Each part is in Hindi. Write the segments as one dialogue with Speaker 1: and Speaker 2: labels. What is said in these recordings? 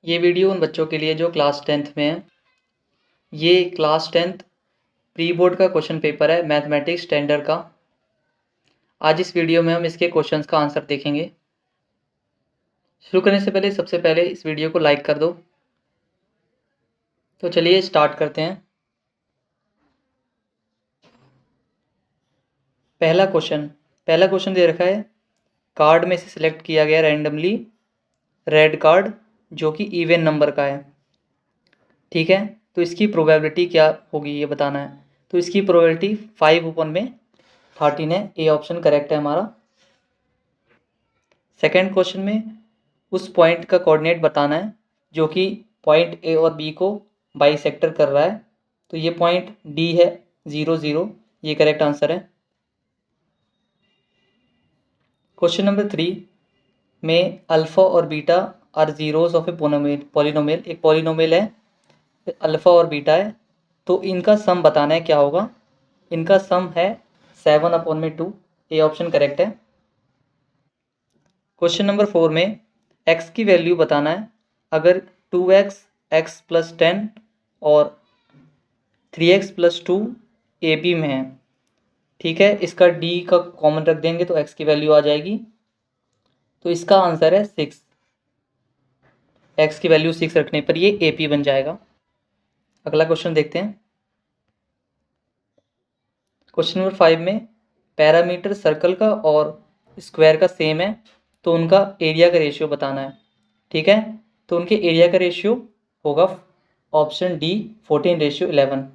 Speaker 1: ये वीडियो उन बच्चों के लिए जो क्लास 10th में है। ये क्लास 10th प्री बोर्ड का क्वेश्चन पेपर है मैथमेटिक्स स्टैंडर्ड का। आज इस वीडियो में हम इसके क्वेश्चंस का आंसर देखेंगे। शुरू करने से पहले सबसे पहले इस वीडियो को लाइक कर दो। तो चलिए स्टार्ट करते हैं। पहला क्वेश्चन दे रखा है, कार्ड में से सिलेक्ट किया गया रैंडमली रेड कार्ड जो कि इवन नंबर का है। ठीक है, तो इसकी प्रोबेबिलिटी क्या होगी ये बताना है। तो इसकी प्रोबेबिलिटी 5/13 है। ए ऑप्शन करेक्ट है हमारा। सेकेंड क्वेश्चन में उस पॉइंट का कोऑर्डिनेट बताना है जो कि पॉइंट ए और बी को बाइसेक्टर कर रहा है। तो ये पॉइंट डी है 0 0, ये करेक्ट आंसर है। क्वेश्चन नंबर 3 में अल्फ़ा और beta are zeros of a polynomial. एक पॉलिनोमियल है, अल्फ़ा और बीटा है, तो इनका सम बताना है क्या होगा। इनका सम है 7/2। ये ऑप्शन करेक्ट है। क्वेश्चन नंबर 4 में x की वैल्यू बताना है। अगर 2x x + 10 और 3x + 2 ए बी में है, ठीक है, इसका d का कॉमन रख देंगे तो x की वैल्यू आ जाएगी। तो इसका आंसर है 6। x की वैल्यू 6 रखने पर ये ए पी बन जाएगा। अगला क्वेश्चन देखते हैं। क्वेश्चन नंबर 5 में पैरामीटर सर्कल का और स्क्वायर का सेम है, तो उनका एरिया का रेशियो बताना है। ठीक है, तो उनके एरिया का रेशियो होगा ऑप्शन डी 14:11।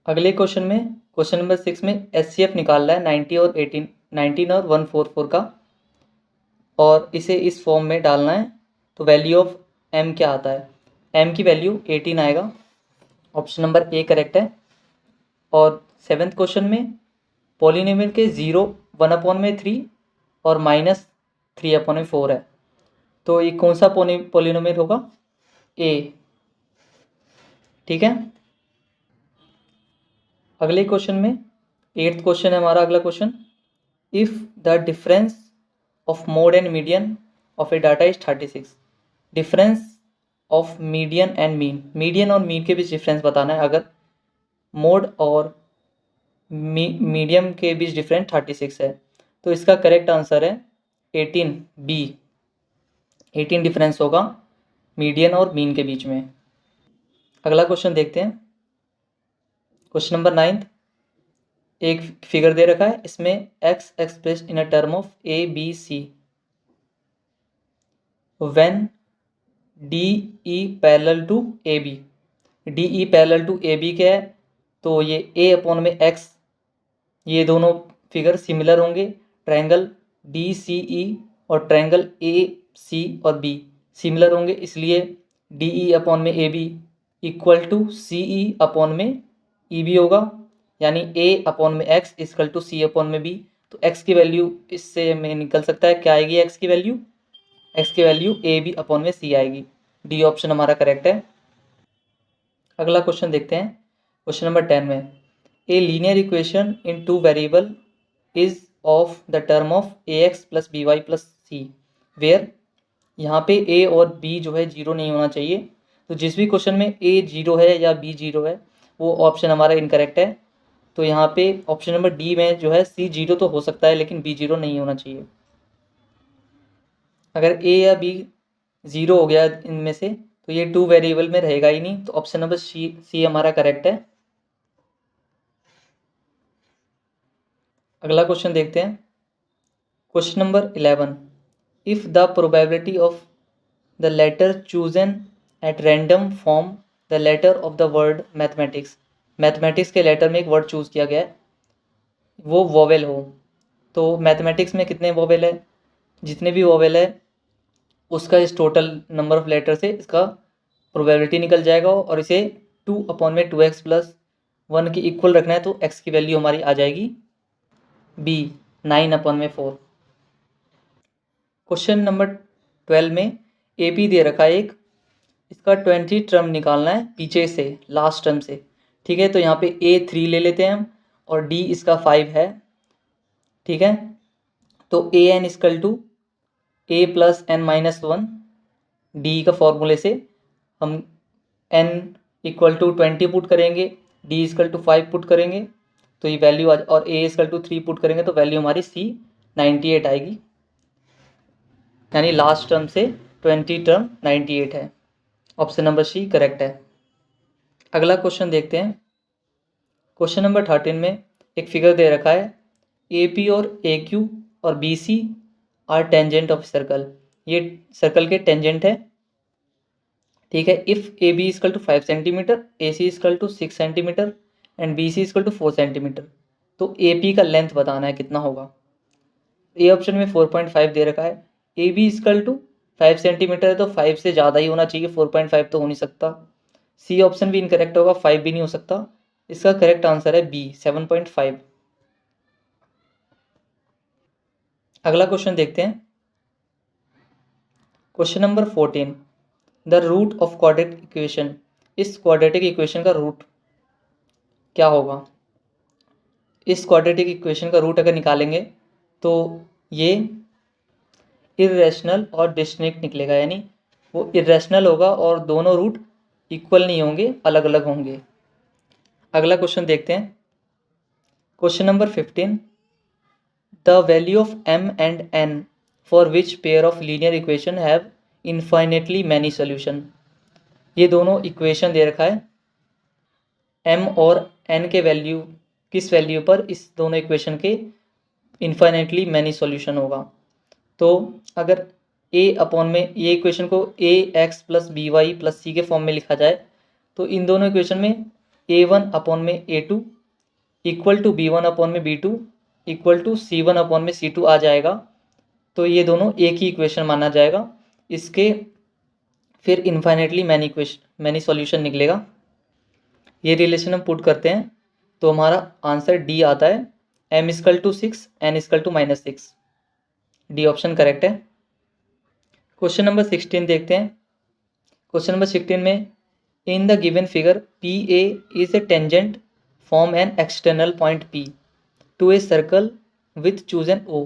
Speaker 1: अगले क्वेश्चन में क्वेश्चन नंबर 6 में एचसीएफ निकालना है 19 और 144 का, और इसे इस फॉर्म में डालना है। तो वैल्यू ऑफ एम क्या आता है, एम की वैल्यू 18 आएगा। ऑप्शन नंबर ए करेक्ट है। और 7th क्वेश्चन में पॉलिनोमियल के 0 1/3 और -3/4 है, तो ये कौन सा पॉलिनोमियल होगा, ए। ठीक है, अगले क्वेश्चन में 8th क्वेश्चन है हमारा। अगला question, if the difference of mode and median of A data is 36। Difference of median and mean, median और मीन के बीच डिफरेंस बताना है। अगर मोड और मीडियम के बीच डिफरेंस 36 है, तो इसका करेक्ट आंसर है 18 बी। 18 डिफरेंस होगा मीडियन और मीन के बीच में। अगला क्वेश्चन देखते हैं। क्वेश्चन नंबर 9, एक फिगर दे रखा है, इसमें x expressed in a term of A B C when D E parallel to A B. D E parallel to A B क्या है, तो ये a/x, ये दोनों फिगर सिमिलर होंगे। ट्रायंगल डी सी ई और ट्रायंगल ए सी और बी सिमिलर होंगे, इसलिए डी ई अपॉन में A B equal to C E upon में ई बी होगा, यानी a/में x इक्वल टू c/में b। तो x की वैल्यू इससे में निकल सकता है, क्या आएगी x की वैल्यू, x की वैल्यू a/में c आएगी। डी ऑप्शन हमारा करेक्ट है। अगला क्वेश्चन देखते हैं। क्वेश्चन नंबर 10 में a linear equation in 2 variable is of the term of ax + by + c where, यहाँ पे a और b जो है 0 नहीं होना चाहिए। तो जिस भी क्वेश्चन में a 0 है या b 0 है, वो ऑप्शन हमारा इनकरेक्ट है। तो यहाँ पे ऑप्शन नंबर डी में जो है c 0 तो हो सकता है, लेकिन b 0 नहीं होना चाहिए। अगर a या b 0 हो गया इनमें से, तो ये 2 वेरिएबल में रहेगा ही नहीं। तो ऑप्शन नंबर सी हमारा करेक्ट है। अगला क्वेश्चन देखते हैं। Question number 11, if the probability of the letter chosen at random form the letter of the word mathematics. Mathematics के लेटर में एक वर्ड चूज किया गया है, वो वोवेल हो। तो मैथमेटिक्स में कितने वोवेल है, जितने भी वोवेल है उसका इस टोटल नंबर ऑफ लेटर से इसका प्रोबेबिलिटी निकल जाएगा, और इसे 2/2x + 1 के इक्वल रखना है। तो x की वैल्यू हमारी आ जाएगी b 9/4। क्वेश्चन नंबर 12 में ए पी दे रखा है एक, इसका 20 टर्म निकालना है पीछे से, लास्ट टर्म से। ठीक है, तो यहाँ पे a 3 ले लेते हैं हम, और d इसका 5 है। ठीक है, तो a n equal to a plus n minus one d का फॉर्मूले से हम n इक्वल टू 20 पुट करेंगे, d इक्वल टू 5 पुट करेंगे तो ये वैल्यू और a इक्वल टू 3 पुट करेंगे तो वैल्यू हमारी c 98 आएगी, यानी लास्ट टर्म से 20 टर्म 98 है। ऑप्शन नंबर सी करेक्ट है। अगला क्वेश्चन देखते हैं। क्वेश्चन नंबर 13 में एक फिगर दे रखा है, ए पी और ए क्यू और B C are tangent of circle. ये सर्कल के टेंजेंट है, ठीक है। If A B equal to 5 centimetre, A C equal to 6 centimetre and B C equal to 4 centimetre, तो ए पी का लेंथ बताना है कितना होगा। ए ऑप्शन में 4.5 दे रखा है, A B equal to 5 centimetre है तो 5 से ज़्यादा ही होना चाहिए, 4.5 तो हो नहीं सकता। सी ऑप्शन भी इनकरेक्ट होगा, 5 भी नहीं हो सकता। इसका करेक्ट आंसर है बी 7.5। अगला क्वेश्चन देखते हैं। Question number 14, the root of quadratic equation. इस क्वाड्रेटिक इक्वेशन का रूट क्या होगा। इस क्वाड्रेटिक इक्वेशन का रूट अगर निकालेंगे तो ये इर्रेशनल और डिस्टिंक्ट निकलेगा, यानी वो इर्रेशनल होगा और दोनों रूट इक्वल नहीं होंगे, अलग अलग होंगे। अगला क्वेश्चन देखते हैं। Question number 15, the value of m and n for which pair of linear equation have infinitely many solution. ये दोनों इक्वेशन दे रखा है, m और n के वैल्यू किस वैल्यू पर इस दोनों इक्वेशन के इन्फाइनेटली मैनी सॉल्यूशन होगा। तो अगर a अपॉन में ये इक्वेशन को a x plus b y plus c के फॉर्म में लिखा जाए तो इन दोनों इक्वेशन में a1 अपॉन में a2 equal to b1 upon में b2 equal to c1 upon में c2 आ जाएगा। तो ये दोनों एक ही इक्वेशन माना जाएगा। इसके फिर इन्फाइनेटली मैनी सॉल्यूशन निकलेगा। ये रिलेशन हम पुट करते हैं तो हमारा आंसर डी आता है, m equal to 6 n equal to -6। D option correct है। क्वेश्चन नंबर 16 देखते हैं। क्वेश्चन नंबर 16 में, in the given figure P A is a tangent from an external point P to a circle with chosen O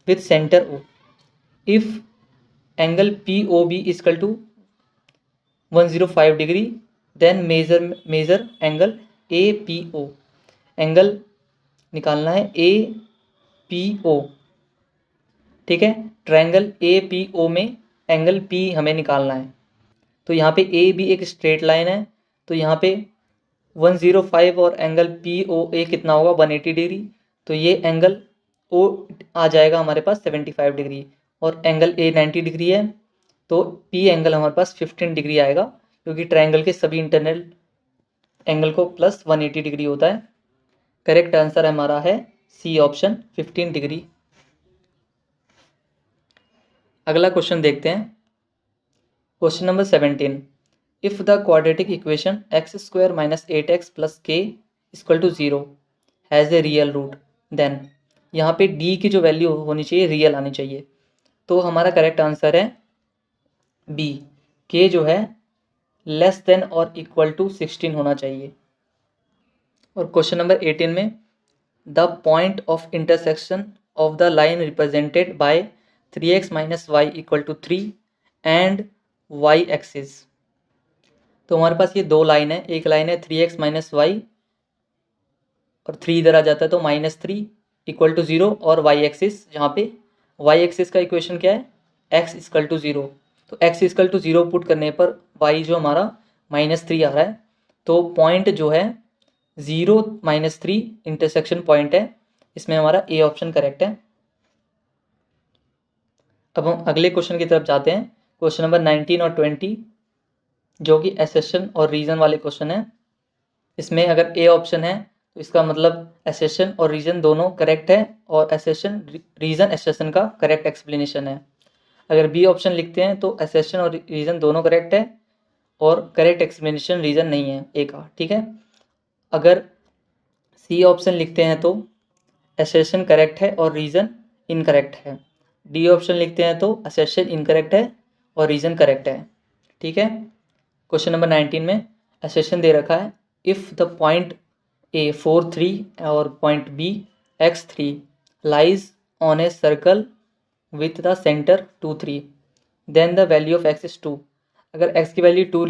Speaker 1: with centre O. If angle P O B equal to 105 degree then measure angle A P O. Angle निकालना है ए पी ओ, ठीक है। ट्रायंगल ए पी ओ में एंगल पी हमें निकालना है। तो यहाँ पे ए बी एक स्ट्रेट लाइन है, तो यहाँ पे 105 और एंगल पी ओ ए कितना होगा 180 डिग्री। तो ये एंगल ओ आ जाएगा हमारे पास 75 डिग्री और एंगल ए 90 डिग्री है, तो पी एंगल हमारे पास 15 डिग्री आएगा, क्योंकि ट्रायंगल के सभी इंटरनल एंगल को प्लस 180 डिग्री होता है। करेक्ट आंसर हमारा है सी ऑप्शन 15 डिग्री। अगला क्वेश्चन देखते हैं। Question number 17, if the quadratic equation x square minus 8x plus k equal to 0 has a real root then. यहाँ पे d की जो वैल्यू होनी चाहिए रियल आनी चाहिए, तो हमारा करेक्ट आंसर है बी, के जो है लेस देन और इक्वल टू 16 होना चाहिए। और क्वेश्चन नंबर 18 में, the point of intersection of the line represented by 3x minus Y equal to 3 and Y axis. तो हमारे पास ये दो लाइन है, एक लाइन है 3x माइनस वाई और 3 इधर आ जाता है तो -3 इक्वल टू 0, और वाई एक्सिस, जहाँ पे वाई एक्सिस का इक्वेशन क्या है x इक्वल टू 0। तो x इक्वल टू 0 पुट करने पर y जो हमारा -3 आ रहा है, तो पॉइंट जो है 0 -3 इंटरसेक्शन पॉइंट है, इसमें हमारा ए ऑप्शन करेक्ट है। अब हम अगले क्वेश्चन की तरफ जाते हैं। क्वेश्चन नंबर 19 और 20 जो कि एसेशन और रीजन वाले क्वेश्चन है। इसमें अगर ए ऑप्शन है तो इसका मतलब एसेशन और रीजन दोनों करेक्ट है, और एसेशन रीजन एसेशन का करेक्ट एक्सप्लेनेशन है। अगर बी ऑप्शन लिखते हैं तो एसेशन और रीजन दोनों करेक्ट है और करेक्ट एक्सप्लेनेशन रीजन नहीं है ए का, ठीक है। अगर सी ऑप्शन लिखते हैं तो एसेशन करेक्ट है और रीजन इनकरेक्ट है। डी ऑप्शन लिखते हैं तो एसेशन इनकरेक्ट है और रीजन करेक्ट है, ठीक है। क्वेश्चन नंबर 19 में एसेशन दे रखा है, इफ़ द पॉइंट ए 4 3 और point B x3 lies on a circle with the centre 2 3, then the value of X is 2। अगर एक्स की वैल्यू 2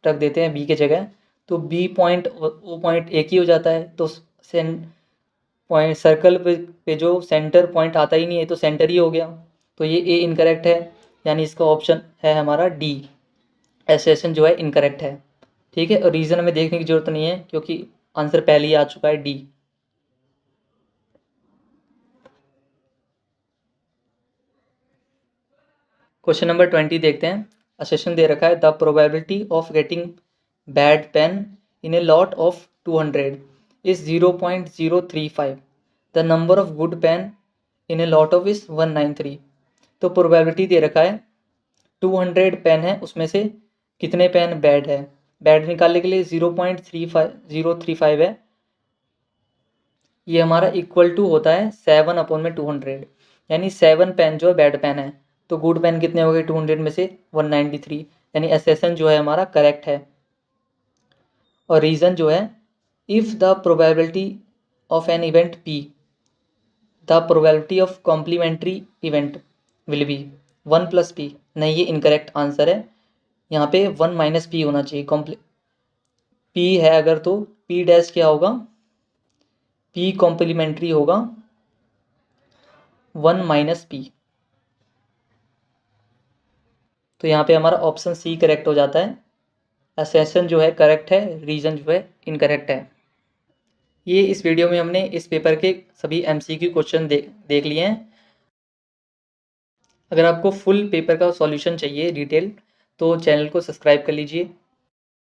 Speaker 1: रख देते हैं बी के जगह, तो बी पॉइंट वो पॉइंट एक ही हो जाता है। तो पॉइंट सर्कल पे जो सेंटर पॉइंट आता ही नहीं है, तो सेंटर ही हो गया। तो ये ए इनकरेक्ट है, यानी इसका ऑप्शन है हमारा डी, एसेशन जो है इनकरेक्ट है। ठीक है, और रीज़न हमें देखने की जरूरत नहीं है क्योंकि आंसर पहले ही आ चुका है, डी। क्वेश्चन नंबर 20 देखते हैं। असेशन दे रखा है, the probability of getting bad pain in a lot of 200 is 0.035, the number of good pain in a lot of is 193। तो प्रोबेबिलिटी दे रखा है 200 पेन है, उसमें से कितने पेन बैड है। बैड निकालने के लिए 0.035 है, ये हमारा इक्वल टू होता है 7/200, यानी 7 पेन जो है बैड पेन है। तो गुड पेन कितने हो गए 200 में से 193, यानी एसेशन जो है हमारा करेक्ट है। और रीज़न जो है, if the probability of an event P, the probability of complementary event will be 1 + p। नहीं, ये इनकरेक्ट आंसर है, यहाँ पे 1 - p होना चाहिए। p है अगर तो p डैश क्या होगा, p कॉम्प्लीमेंट्री होगा 1 - p। तो यहाँ पे हमारा ऑप्शन सी करेक्ट हो जाता है। असेशन जो है करेक्ट है, रीजन जो है इनकरेक्ट है। ये इस वीडियो में हमने इस पेपर के सभी MCQ क्वेश्चन देख लिए हैं। अगर आपको फुल पेपर का सॉल्यूशन चाहिए डिटेल, तो चैनल को सब्सक्राइब कर लीजिए।